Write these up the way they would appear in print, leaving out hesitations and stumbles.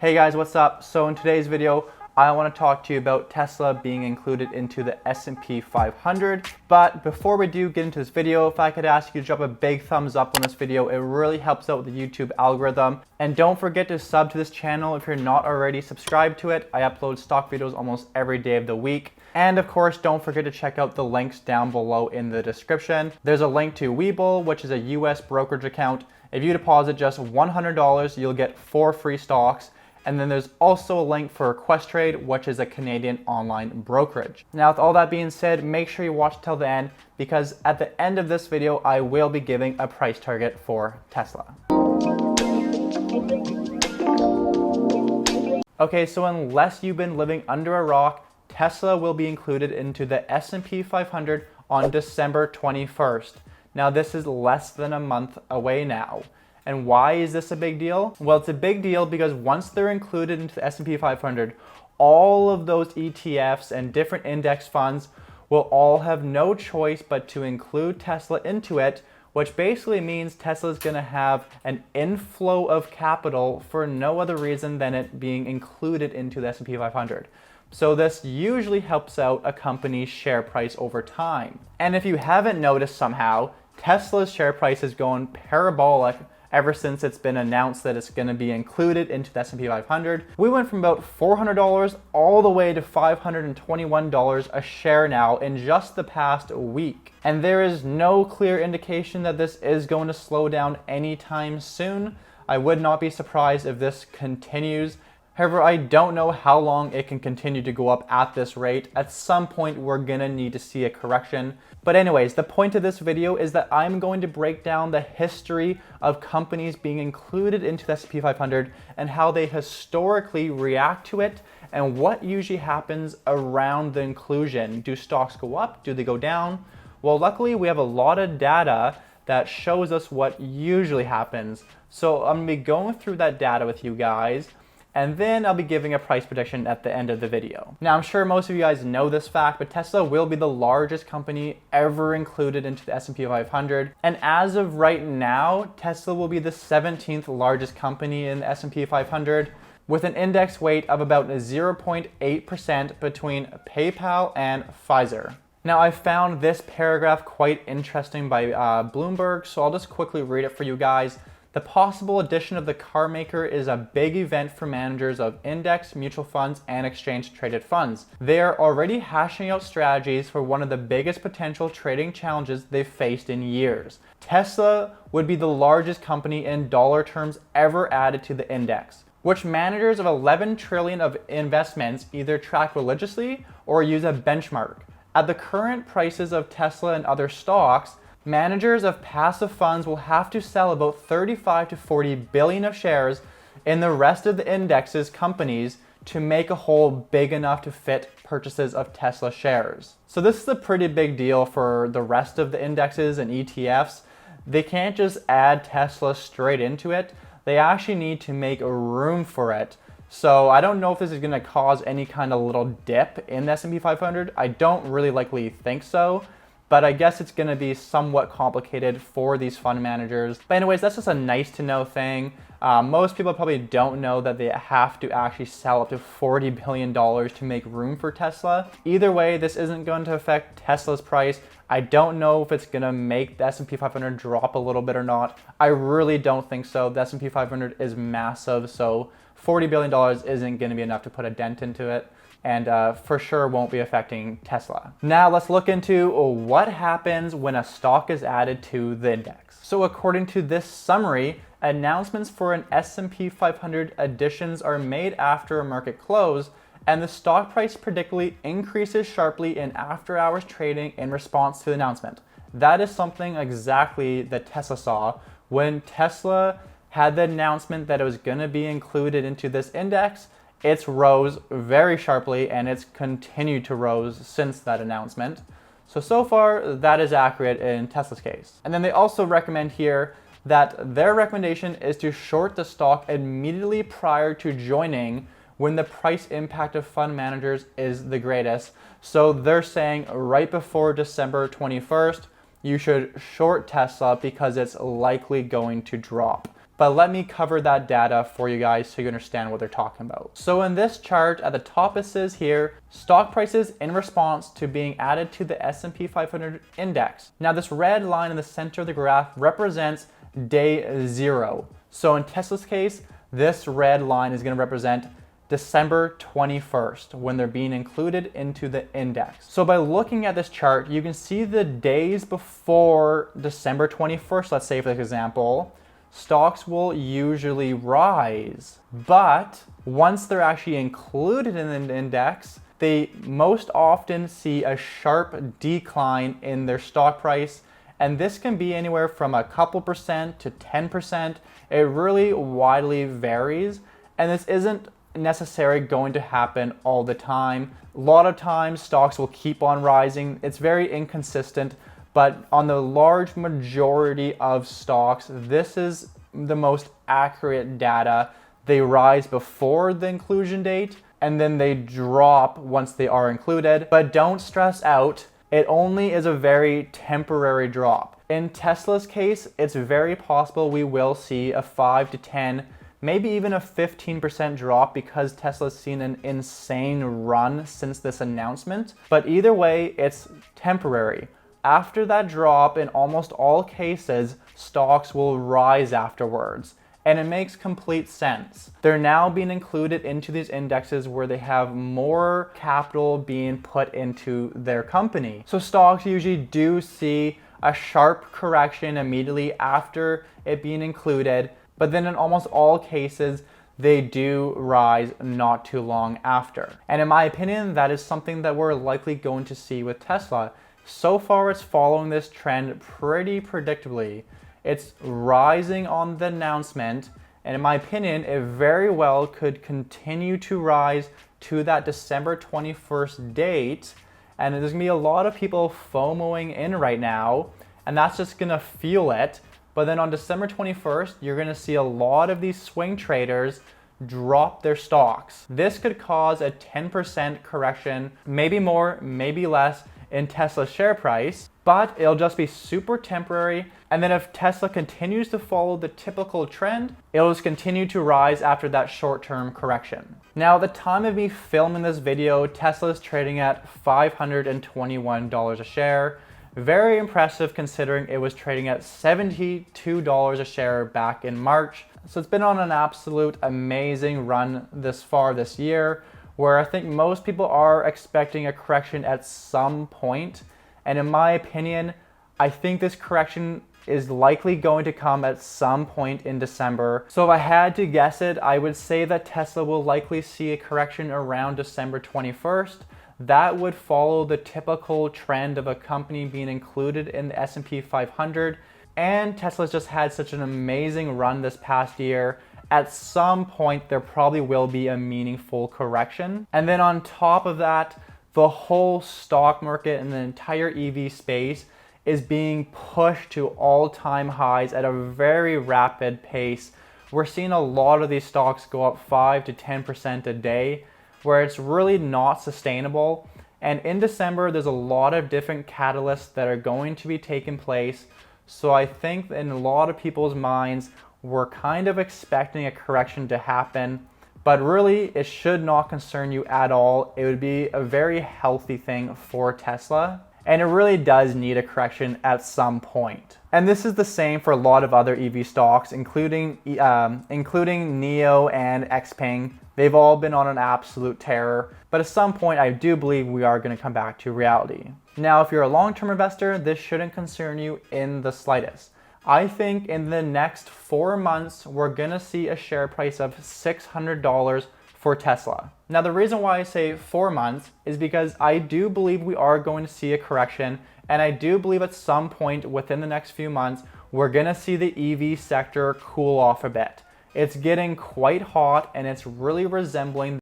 Hey guys, what's up? So in today's video, I want to talk to you about Tesla being included into the S&P 500. But before we do get into this video, if I could ask you to drop a big thumbs up on this video, it really helps out with the YouTube algorithm. And don't forget to sub to this channel if you're not already subscribed to it. I upload stock videos almost every day of the week. And of course, don't forget to check out the links down below in the description. There's a link to Webull, which is a US brokerage account. If you deposit just $100, you'll get 4 free stocks. And then there's also a link for Questrade, which is a Canadian online brokerage. Now, with all that being said, make sure you watch till the end, because at the end of this video, I will be giving a price target for Tesla. Okay, so unless you've been living under a rock, Tesla will be included into the S&P 500 on December 21st. Now, this is less than a month away now. And why is this a big deal? Well, it's a big deal because once they're included into the S&P 500, all of those ETFs and different index funds will all have no choice but to include Tesla into it, which basically means Tesla is going to have an inflow of capital for no other reason than it being included into the S&P 500. So this usually helps out a company's share price over time. And if you haven't noticed somehow, Tesla's share price is going parabolic ever since it's been announced that it's going to be included into the S&P 500. We went from about $400 all the way to $521 a share now in just the past week. And there is no clear indication that this is going to slow down anytime soon. I would not be surprised if this continues. However, I don't know how long it can continue to go up at this rate. At some point, we're gonna need to see a correction. But anyways, the point of this video is that I'm going to break down the history of companies being included into the S&P 500 and how they historically react to it and what usually happens around the inclusion. Do stocks go up? Do they go down? Well, luckily, we have a lot of data that shows us what usually happens. So I'm gonna be going through that data with you guys, and then I'll be giving a price prediction at the end of the video. Now, I'm sure most of you guys know this fact, but Tesla will be the largest company ever included into the S&P 500. And as of right now, Tesla will be the 17th largest company in the S&P 500 with an index weight of about 0.8% between PayPal and Pfizer. Now, I found this paragraph quite interesting by Bloomberg, so I'll just quickly read it for you guys. The possible addition of the car maker is a big event for managers of index, mutual funds, and exchange-traded funds. They are already hashing out strategies for one of the biggest potential trading challenges they've faced in years. Tesla would be the largest company in dollar terms ever added to the index, which managers of 11 trillion of investments either track religiously or use a benchmark. At the current prices of Tesla and other stocks, managers of passive funds will have to sell about 35 to 40 billion of shares in the rest of the index's companies to make a hole big enough to fit purchases of Tesla shares. So this is a pretty big deal for the rest of the indexes and ETFs. They can't just add Tesla straight into it. They actually need to make room for it. So I don't know if this is going to cause any kind of little dip in the S&P 500. I don't really likely think so. But I guess it's going to be somewhat complicated for these fund managers. But anyways, that's just a nice to know thing. Most people probably don't know that they have to actually sell up to $40 billion to make room for Tesla. Either way, this isn't going to affect Tesla's price. I don't know if it's going to make the S&P 500 drop a little bit or not. I really don't think so. The S&P 500 is massive, so $40 billion isn't going to be enough to put a dent into it. And for sure won't be affecting Tesla. Now let's look into what happens when a stock is added to the index. So according to this summary, announcements for an S&P 500 additions are made after a market close, and the stock price predictably increases sharply in after-hours trading in response to the announcement. That is something exactly that Tesla saw when Tesla had the announcement that it was going to be included into this index. It's rose very sharply, and it's continued to rose since that announcement. So far, that is accurate in Tesla's case. And then they also recommend here that their recommendation is to short the stock immediately prior to joining when the price impact of fund managers is the greatest. So they're saying right before December 21st, you should short Tesla because it's likely going to drop. but let me cover that data for you guys so you understand what they're talking about. So in this chart, at the top it says here, stock prices in response to being added to the S&P 500 index. Now this red line in the center of the graph represents day 0. So in Tesla's case, this red line is going to represent December 21st, when they're being included into the index. So by looking at this chart, you can see the days before December 21st, let's say for example, stocks will usually rise. But once they're actually included in the index, they most often see a sharp decline in their stock price. And this can be anywhere from a couple percent to 10%. It really widely varies. And this isn't necessarily going to happen all the time. A lot of times stocks will keep on rising. It's very inconsistent, but on the large majority of stocks, this is the most accurate data. They rise before the inclusion date and then they drop once they are included. But don't stress out, it only is a very temporary drop. In Tesla's case, it's very possible we will see a 5 to 10, maybe even a 15% drop because Tesla's seen an insane run since this announcement. But either way, it's temporary. After that drop, in almost all cases, stocks will rise afterwards. And it makes complete sense. They're now being included into these indexes where they have more capital being put into their company. So stocks usually do see a sharp correction immediately after it being included. But then in almost all cases, they do rise not too long after. And in my opinion, that is something that we're likely going to see with Tesla. So far, it's following this trend pretty predictably. It's rising on the announcement, and in my opinion, it very well could continue to rise to that December 21st date. And there's gonna be a lot of people FOMOing in right now, and that's just gonna fuel it. But then on December 21st, you're gonna see a lot of these swing traders drop their stocks. This could cause a 10% correction, maybe more, maybe less, in Tesla's share price, but it'll just be super temporary. And then if Tesla continues to follow the typical trend, it'll just continue to rise after that short-term correction. Now, at the time of me filming this video, Tesla is trading at $521 a share. Very impressive considering it was trading at $72 a share back in March. So it's been on an absolute amazing run this far this year, where I think most people are expecting a correction at some point. And in my opinion, I think this correction is likely going to come at some point in December. So if I had to guess it, I would say that Tesla will likely see a correction around December 21st. That would follow the typical trend of a company being included in the S&P 500. And Tesla's just had such an amazing run this past year. At some point, there probably will be a meaningful correction. And then on top of that, the whole stock market and the entire EV space is being pushed to all-time highs at a very rapid pace. We're seeing a lot of these stocks go up 5 to 10% a day, where it's really not sustainable. And in December, there's a lot of different catalysts that are going to be taking place. So I think in a lot of people's minds, we're kind of expecting a correction to happen, but really it should not concern you at all. It would be a very healthy thing for Tesla, and it really does need a correction at some point. And this is the same for a lot of other EV stocks, including NIO and XPeng. They've all been on an absolute terror, but at some point I do believe we are going to come back to reality. Now, if you're a long-term investor, this shouldn't concern you in the slightest. I think in the next 4 months, we're gonna see a share price of $600 for Tesla. Now, the reason why I say 4 months is because I do believe we are going to see a correction, and I do believe at some point within the next few months, we're gonna see the EV sector cool off a bit. It's getting quite hot, and it's really resembling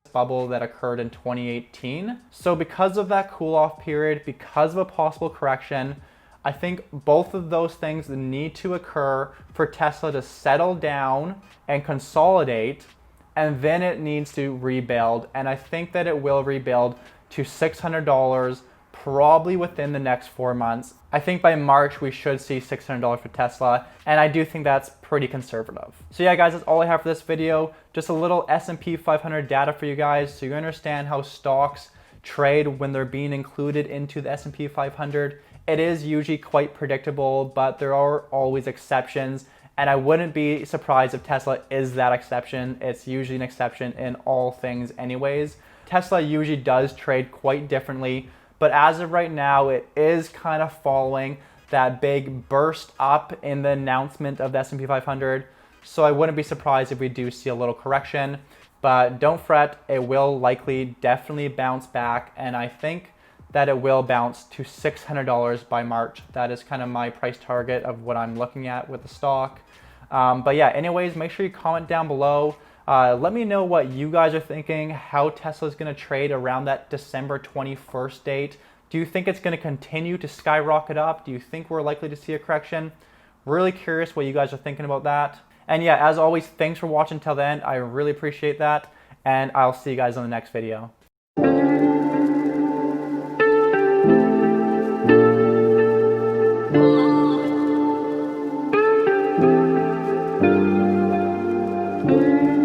the bubble that occurred in 2018. So because of that cool off period, because of a possible correction, I think both of those things need to occur for Tesla to settle down and consolidate, and then it needs to rebuild. And I think that it will rebuild to $600 probably within the next 4 months. I think by March we should see $600 for Tesla, and I do think that's pretty conservative. So yeah guys, that's all I have for this video. Just a little S&P 500 data for you guys so you understand how stocks trade when they're being included into the S&P 500. It is usually quite predictable, but there are always exceptions, and I wouldn't be surprised if Tesla is that exception. It's usually an exception in all things anyways. Tesla usually does trade quite differently, but as of right now, it is kind of following that big burst up in the announcement of the S&P 500. So I wouldn't be surprised if we do see a little correction, but don't fret, it will likely definitely bounce back, and I think that it will bounce to $600 by March. That is kind of my price target of what I'm looking at with the stock. But yeah, anyways, make sure you comment down below. Let me know what you guys are thinking, how Tesla is going to trade around that December 21st date. Do you think it's going to continue to skyrocket up? Do you think we're likely to see a correction? Really curious what you guys are thinking about that. And yeah, as always, thanks for watching till the end. I really appreciate that, and I'll see you guys on the next video.